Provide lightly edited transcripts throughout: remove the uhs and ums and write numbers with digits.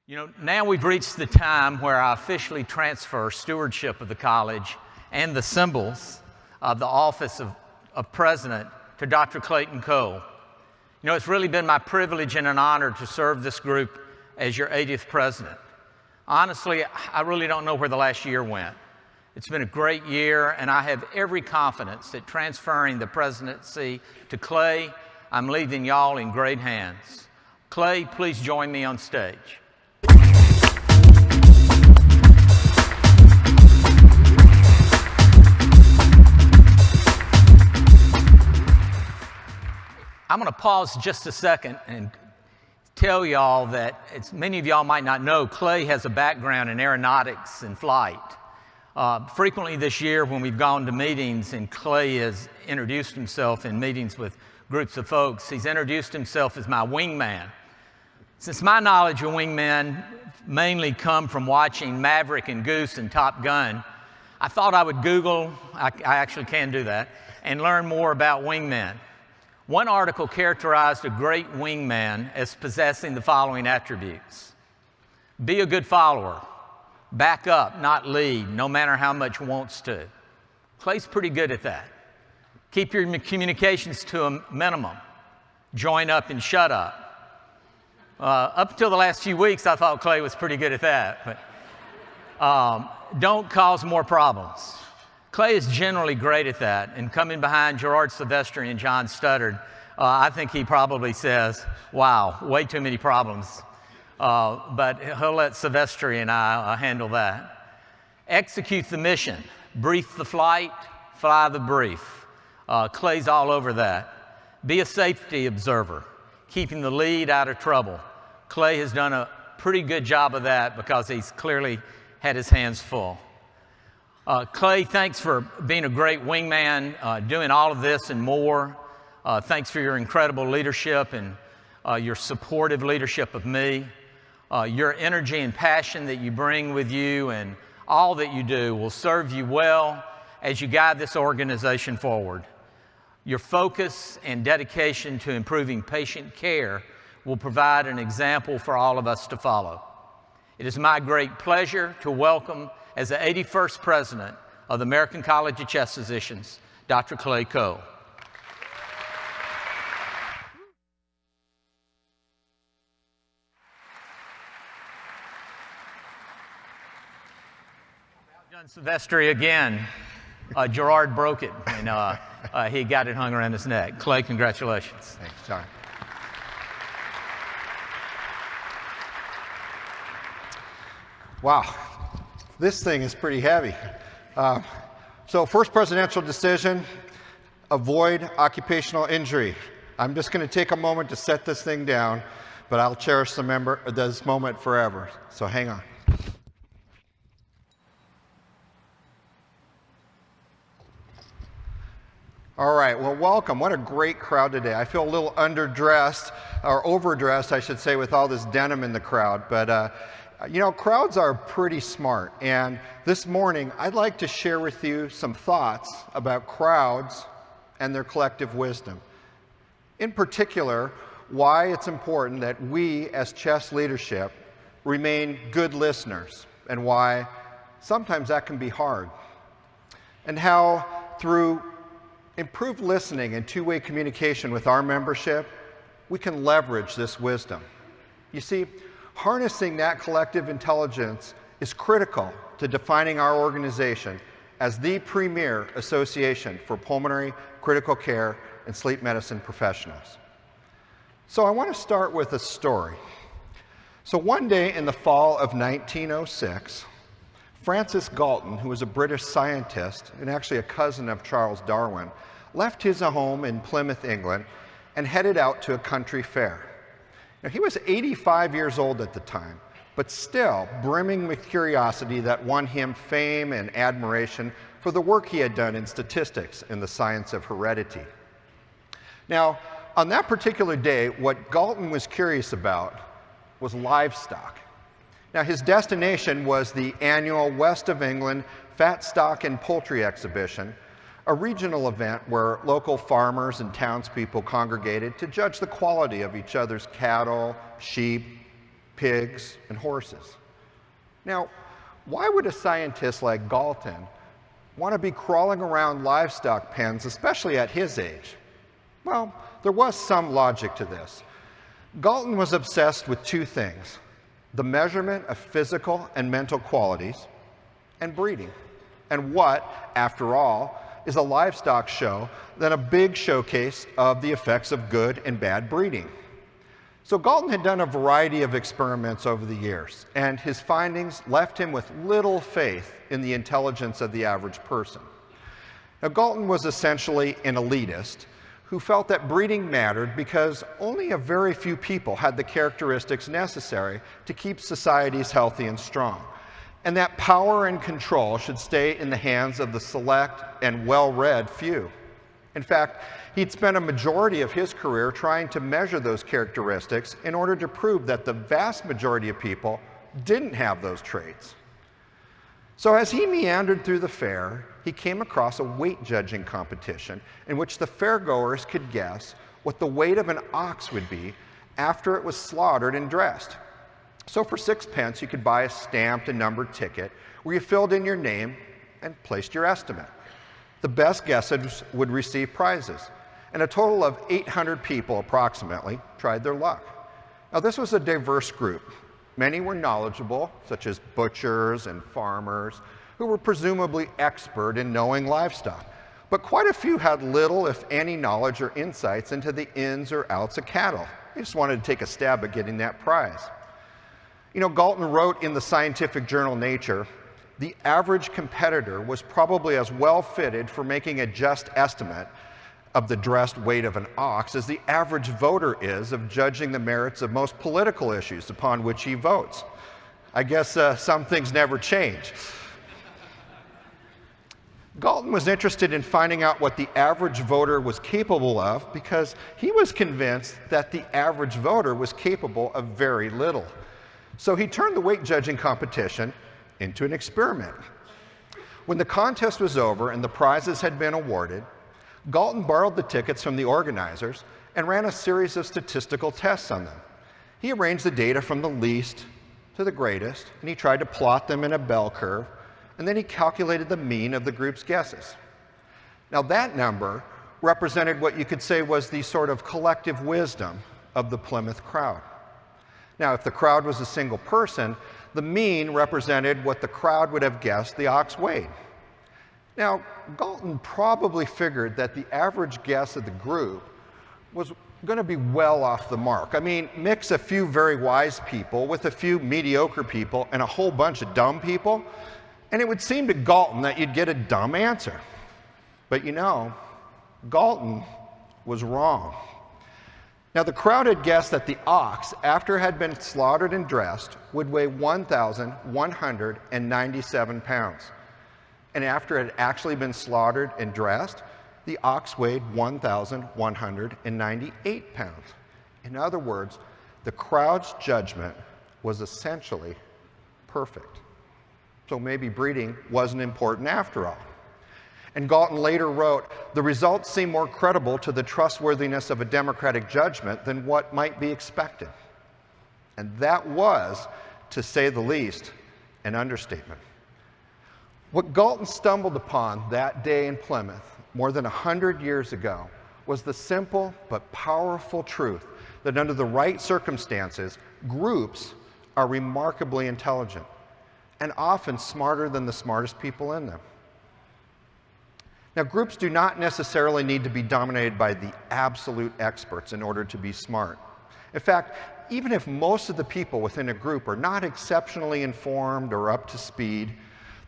Now we've reached the time where I officially transfer stewardship of the college and the symbols of the office of president to Dr. Clayton Cowl. It's really been my privilege and an honor to serve this group as your 80th president. Honestly, I really don't know where the last year went. It's been a great year, and I have every confidence that transferring the presidency to Clay, I'm leaving y'all in great hands. Clay, please join me on stage. I'm going to pause just a second and tell y'all that, many of y'all might not know, Clay has a background in aeronautics and flight. Frequently this year when we've gone to meetings and Clay has introduced himself in meetings with groups of folks, he's introduced himself as my wingman. Since my knowledge of wingmen mainly come from watching Maverick and Goose and Top Gun, I thought I would Google, I actually can do that, and learn more about wingmen. One article characterized a great wingman as possessing the following attributes: be a good follower, back up, not lead, no matter how much wants to. Clay's pretty good at that. Keep your communications to a minimum. Join up and shut up. Up until the last few weeks, I thought Clay was pretty good at that, but don't cause more problems. Clay is generally great at that, and coming behind Gerard Silvestri and John Studdard, I think he probably says, wow, way too many problems. But he'll let Silvestri and I handle that. Execute the mission. Brief the flight, fly the brief. Clay's all over that. Be a safety observer, keeping the lead out of trouble. Clay has done a pretty good job of that because he's clearly had his hands full. Clay, thanks for being a great wingman, doing all of this and more. Thanks for your incredible leadership and your supportive leadership of me. Your energy and passion that you bring with you and all that you do will serve you well as you guide this organization forward. Your focus and dedication to improving patient care will provide an example for all of us to follow. It is my great pleasure to welcome, as the 81st president of the American College of Chest Physicians, Dr. Clay Cowl. John Silvestri again. Gerard broke it, and he got it hung around his neck. Clay, congratulations. Thanks, John. Wow. This thing is pretty heavy. So first presidential decision, avoid occupational injury. I'm just going to take a moment to set this thing down, but I'll cherish this moment forever. So hang on. All right, well, welcome. What a great crowd today. I feel a little underdressed, or overdressed, I should say, with all this denim in the crowd, but crowds are pretty smart, and this morning I'd like to share with you some thoughts about crowds and their collective wisdom. In particular, why it's important that we as chest leadership remain good listeners, and why sometimes that can be hard, and how through improved listening and two-way communication with our membership, we can leverage this wisdom. You see, harnessing that collective intelligence is critical to defining our organization as the premier association for pulmonary, critical care, and sleep medicine professionals. So I want to start with a story. So one day in the fall of 1906, Francis Galton, who was a British scientist and actually a cousin of Charles Darwin, left his home in Plymouth, England, and headed out to a country fair. Now, he was 85 years old at the time, but still brimming with curiosity that won him fame and admiration for the work he had done in statistics and the science of heredity. Now, on that particular day, what Galton was curious about was livestock. Now, his destination was the annual West of England Fat Stock and Poultry Exhibition, a regional event where local farmers and townspeople congregated to judge the quality of each other's cattle, sheep, pigs, and horses. Now, why would a scientist like Galton want to be crawling around livestock pens, especially at his age? Well, there was some logic to this. Galton was obsessed with two things: the measurement of physical and mental qualities, and breeding. And what, after all, is a livestock show than a big showcase of the effects of good and bad breeding? So Galton had done a variety of experiments over the years, and his findings left him with little faith in the intelligence of the average person. Now, Galton was essentially an elitist who felt that breeding mattered because only a very few people had the characteristics necessary to keep societies healthy and strong, and that power and control should stay in the hands of the select and well-read few. In fact, he'd spent a majority of his career trying to measure those characteristics in order to prove that the vast majority of people didn't have those traits. So as he meandered through the fair, he came across a weight judging competition in which the fairgoers could guess what the weight of an ox would be after it was slaughtered and dressed. So for 6 pence, you could buy a stamped and numbered ticket where you filled in your name and placed your estimate. The best guessers would receive prizes, and a total of 800 people approximately tried their luck. Now, this was a diverse group. Many were knowledgeable, such as butchers and farmers, who were presumably expert in knowing livestock. But quite a few had little, if any, knowledge or insights into the ins or outs of cattle. They just wanted to take a stab at getting that prize. You know, Galton wrote in the scientific journal Nature, the average competitor was probably as well fitted for making a just estimate of the dressed weight of an ox as the average voter is of judging the merits of most political issues upon which he votes. I guess some things never change. Galton was interested in finding out what the average voter was capable of because he was convinced that the average voter was capable of very little. So he turned the weight judging competition into an experiment. When the contest was over and the prizes had been awarded, Galton borrowed the tickets from the organizers and ran a series of statistical tests on them. He arranged the data from the least to the greatest, and he tried to plot them in a bell curve, and then he calculated the mean of the group's guesses. Now, that number represented what you could say was the sort of collective wisdom of the Plymouth crowd. Now, if the crowd was a single person, the mean represented what the crowd would have guessed the ox weighed. Now, Galton probably figured that the average guess of the group was going to be well off the mark. I mean, mix a few very wise people with a few mediocre people and a whole bunch of dumb people, and it would seem to Galton that you'd get a dumb answer. But you know, Galton was wrong. Now, the crowd had guessed that the ox, after it had been slaughtered and dressed, would weigh 1,197 pounds. And after it had actually been slaughtered and dressed, the ox weighed 1,198 pounds. In other words, the crowd's judgment was essentially perfect. So maybe breeding wasn't important after all. And Galton later wrote, the results seem more credible to the trustworthiness of a democratic judgment than what might be expected. And that was, to say the least, an understatement. What Galton stumbled upon that day in Plymouth, more than 100 years ago, was the simple but powerful truth that under the right circumstances, groups are remarkably intelligent and often smarter than the smartest people in them. Now, groups do not necessarily need to be dominated by the absolute experts in order to be smart. In fact, even if most of the people within a group are not exceptionally informed or up to speed,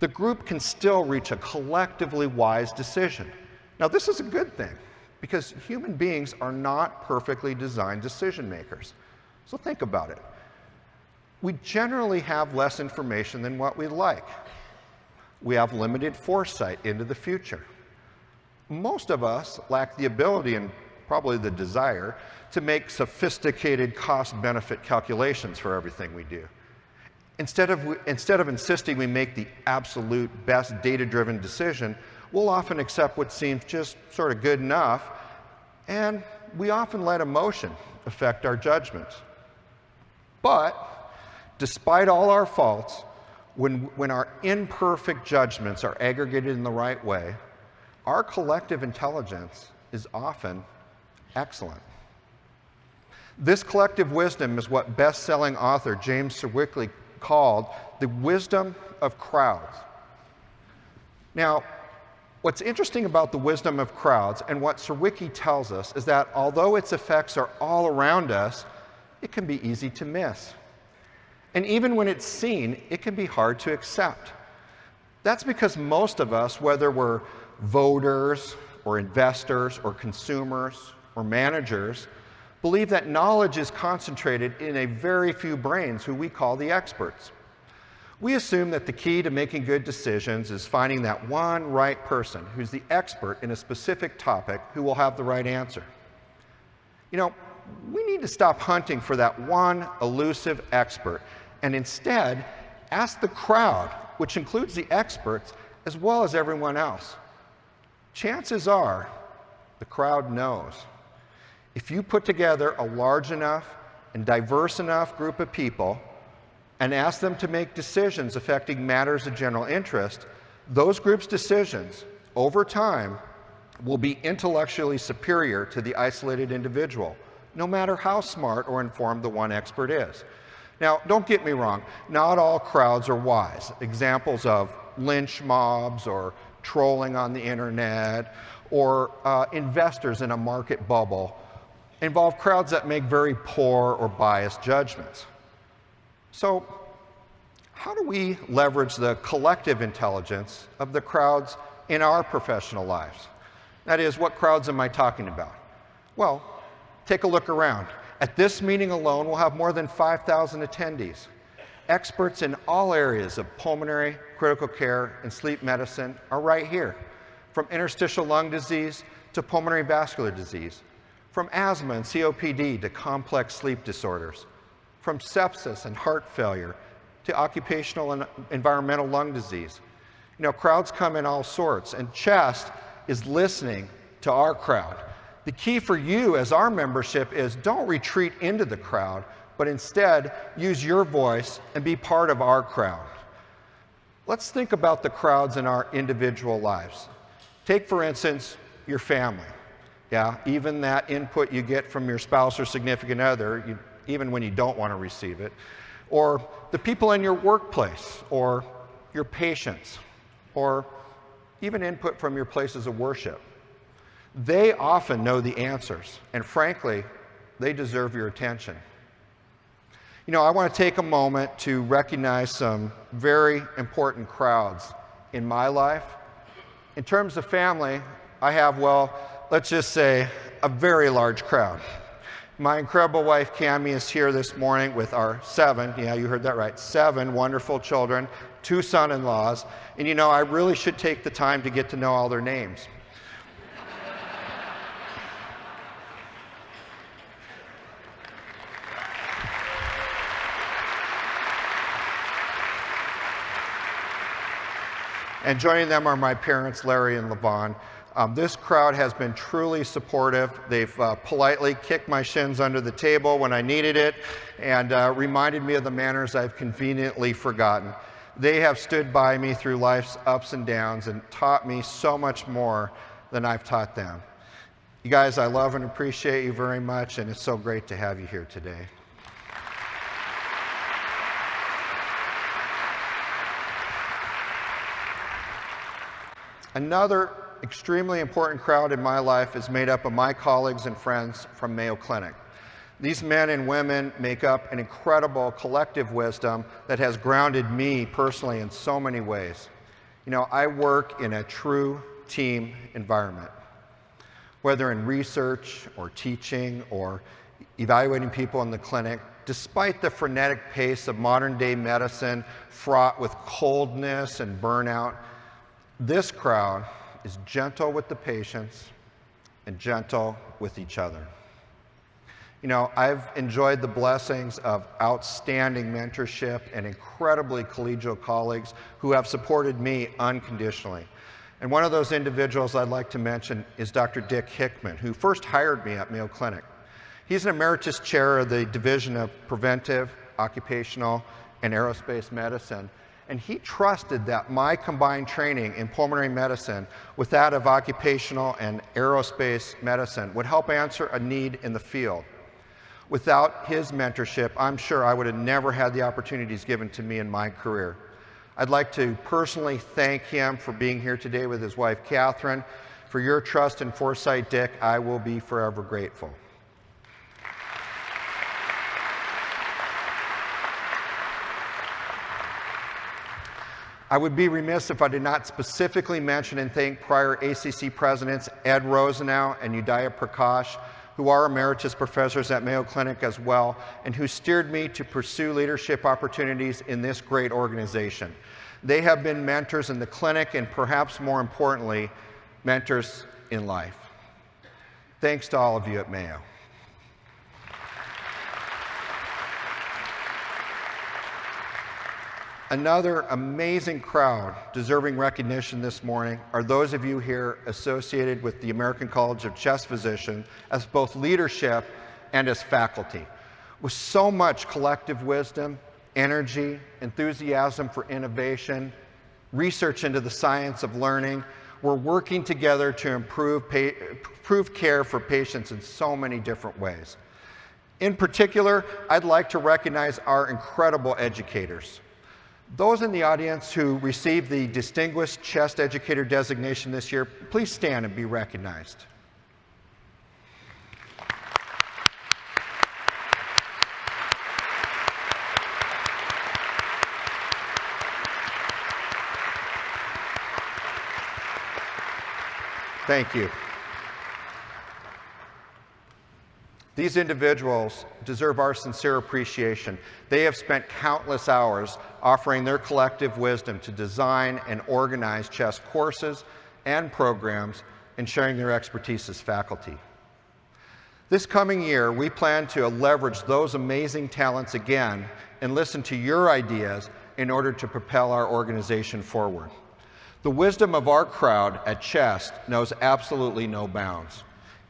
the group can still reach a collectively wise decision. Now, this is a good thing, because human beings are not perfectly designed decision makers. So think about it. We generally have less information than what we'd like. We have limited foresight into the future. Most of us lack the ability and probably the desire to make sophisticated cost-benefit calculations for everything we do. Instead of insisting we make the absolute best data-driven decision, we'll often accept what seems just sort of good enough, and we often let emotion affect our judgments. But Despite all our faults, when our imperfect judgments are aggregated in the right way, our collective intelligence is often excellent. This collective wisdom is what best-selling author James Surowiecki called the wisdom of crowds. Now, what's interesting about the wisdom of crowds and what Surowiecki tells us is that although its effects are all around us, it can be easy to miss. And even when it's seen, it can be hard to accept. That's because most of us, whether we're voters or investors or consumers or managers, believe that knowledge is concentrated in a very few brains who we call the experts. We assume that the key to making good decisions is finding that one right person who's the expert in a specific topic who will have the right answer. You know, we need to stop hunting for that one elusive expert and instead ask the crowd, which includes the experts as well as everyone else. Chances are the crowd knows. If you put together a large enough and diverse enough group of people and ask them to make decisions affecting matters of general interest, those groups' decisions, over time, will be intellectually superior to the isolated individual, no matter how smart or informed the one expert is. Now, don't get me wrong, not all crowds are wise. Examples of lynch mobs or trolling on the internet or investors in a market bubble involve crowds that make very poor or biased judgments. So, how do we leverage the collective intelligence of the crowds in our professional lives? That is, what crowds am I talking about? Well, take a look around. At this meeting alone, we'll have more than 5,000 attendees. Experts in all areas of pulmonary, critical care, and sleep medicine are right here, from interstitial lung disease to pulmonary vascular disease, from asthma and COPD to complex sleep disorders, from sepsis and heart failure to occupational and environmental lung disease. You know, crowds come in all sorts, and CHEST is listening to our crowd. The key for you as our membership is don't retreat into the crowd, but instead use your voice and be part of our crowd. Let's think about the crowds in our individual lives. Take, for instance, your family. Yeah, even that input you get from your spouse or significant other, even when you don't want to receive it. Or the people in your workplace, or your patients, or even input from your places of worship. They often know the answers, and frankly, they deserve your attention. You know, I want to take a moment to recognize some very important crowds in my life. In terms of family, I have, well, let's just say, a very large crowd. My incredible wife, Cammie, is here this morning with our 7, yeah, you heard that right, 7 wonderful children, 2 son-in-laws, and you know, I really should take the time to get to know all their names. And joining them are my parents, Larry and Levon. This crowd has been truly supportive. They've politely kicked my shins under the table when I needed it and reminded me of the manners I've conveniently forgotten. They have stood by me through life's ups and downs and taught me so much more than I've taught them. You guys, I love and appreciate you very much, and it's so great to have you here today. Another extremely important crowd in my life is made up of my colleagues and friends from Mayo Clinic. These men and women make up an incredible collective wisdom that has grounded me personally in so many ways. You know, I work in a true team environment, whether in research or teaching or evaluating people in the clinic. Despite the frenetic pace of modern-day medicine fraught with coldness and burnout, this crowd is gentle with the patients and gentle with each other. You know, I've enjoyed the blessings of outstanding mentorship and incredibly collegial colleagues who have supported me unconditionally. And one of those individuals I'd like to mention is Dr. Dick Hickman, who first hired me at Mayo Clinic. He's an emeritus chair of the Division of Preventive, Occupational, and aerospace medicine, and he trusted that my combined training in pulmonary medicine with that of occupational and aerospace medicine would help answer a need in the field. Without his mentorship, I'm sure I would have never had the opportunities given to me in my career. I'd like to personally thank him for being here today with his wife, Catherine. For your trust and foresight, Dick, I will be forever grateful. I would be remiss if I did not specifically mention and thank prior ACC presidents Ed Rosenau and Udaya Prakash, who are emeritus professors at Mayo Clinic as well, and who steered me to pursue leadership opportunities in this great organization. They have been mentors in the clinic and perhaps more importantly, mentors in life. Thanks to all of you at Mayo. Another amazing crowd deserving recognition this morning are those of you here associated with the American College of Chest Physicians as both leadership and as faculty. With so much collective wisdom, energy, enthusiasm for innovation, research into the science of learning, we're working together to improve care for patients in so many different ways. In particular, I'd like to recognize our incredible educators. Those in the audience who received the Distinguished Chest Educator designation this year, please stand and be recognized. Thank you. These individuals deserve our sincere appreciation. They have spent countless hours offering their collective wisdom to design and organize chest courses and programs and sharing their expertise as faculty. This coming year, we plan to leverage those amazing talents again and listen to your ideas in order to propel our organization forward. The wisdom of our crowd at Chest knows absolutely no bounds.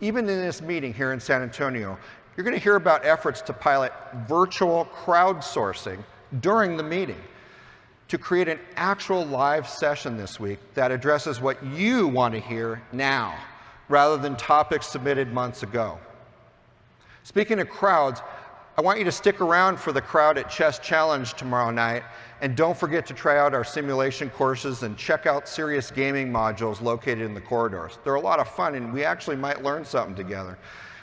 Even in this meeting here in San Antonio, you're going to hear about efforts to pilot virtual crowdsourcing during the meeting to create an actual live session this week that addresses what you want to hear now, rather than topics submitted months ago. Speaking of crowds, I want you to stick around for the Crowd at Chest Challenge tomorrow night, and don't forget to try out our simulation courses and check out serious gaming modules located in the corridors. They're a lot of fun, and we actually might learn something together.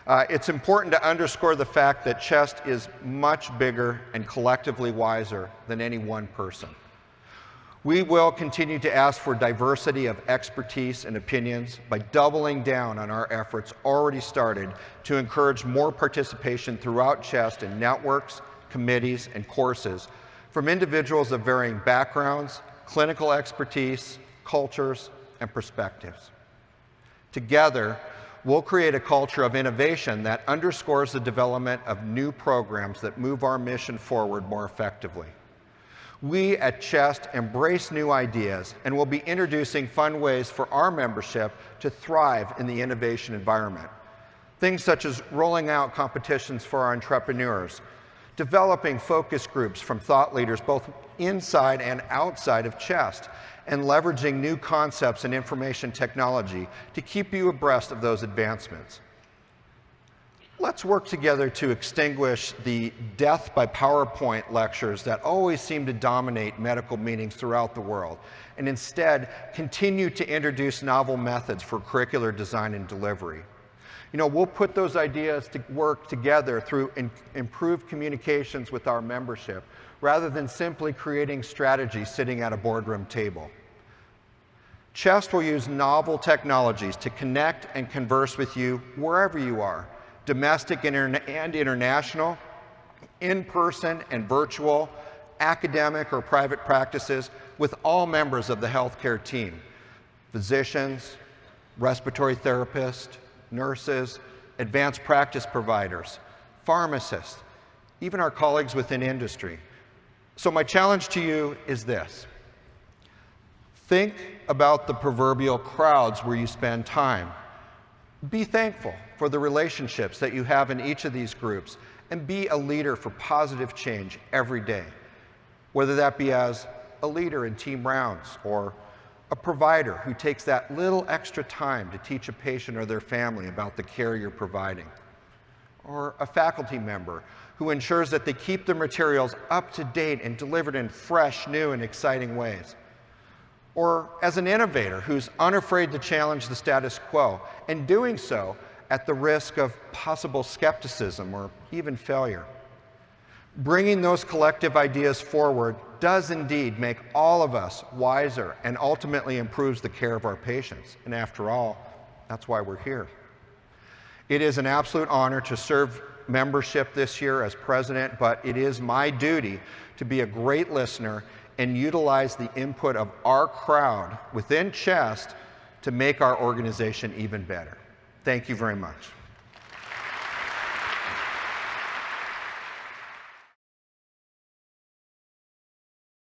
It's important to underscore the fact that Chest is much bigger and collectively wiser than any one person. We will continue to ask for diversity of expertise and opinions by doubling down on our efforts already started to encourage more participation throughout Chest in networks, committees, and courses from individuals of varying backgrounds, clinical expertise, cultures, and perspectives. Together, we'll create a culture of innovation that underscores the development of new programs that move our mission forward more effectively. We at Chest embrace new ideas and will be introducing fun ways for our membership to thrive in the innovation environment. Things such as rolling out competitions for our entrepreneurs, developing focus groups from thought leaders both inside and outside of Chest, and leveraging new concepts and information technology to keep you abreast of those advancements. Let's work together to extinguish the death by PowerPoint lectures that always seem to dominate medical meetings throughout the world, and instead continue to introduce novel methods for curricular design and delivery. You know, we'll put those ideas to work together through improved communications with our membership, rather than simply creating strategies sitting at a boardroom table. Chest will use novel technologies to connect and converse with you wherever you are, domestic and international, in-person and virtual, academic or private practices, with all members of the healthcare team, physicians, respiratory therapists, nurses, advanced practice providers, pharmacists, even our colleagues within industry. So my challenge to you is this. Think about the proverbial crowds where you spend time. Be thankful for the relationships that you have in each of these groups, and be a leader for positive change every day. whether that be as a leader in team rounds or a provider who takes that little extra time to teach a patient or their family about the care you're providing, or a faculty member who ensures that they keep the materials up to date and delivered in fresh, new, and exciting ways, or as an innovator who's unafraid to challenge the status quo, and doing so at the risk of possible skepticism or even failure. Bringing those collective ideas forward does indeed make all of us wiser and ultimately improves the care of our patients. And after all, that's why we're here. It is an absolute honor to serve membership this year as president, but it is my duty to be a great listener and utilize the input of our crowd within CHEST to make our organization even better. Thank you very much.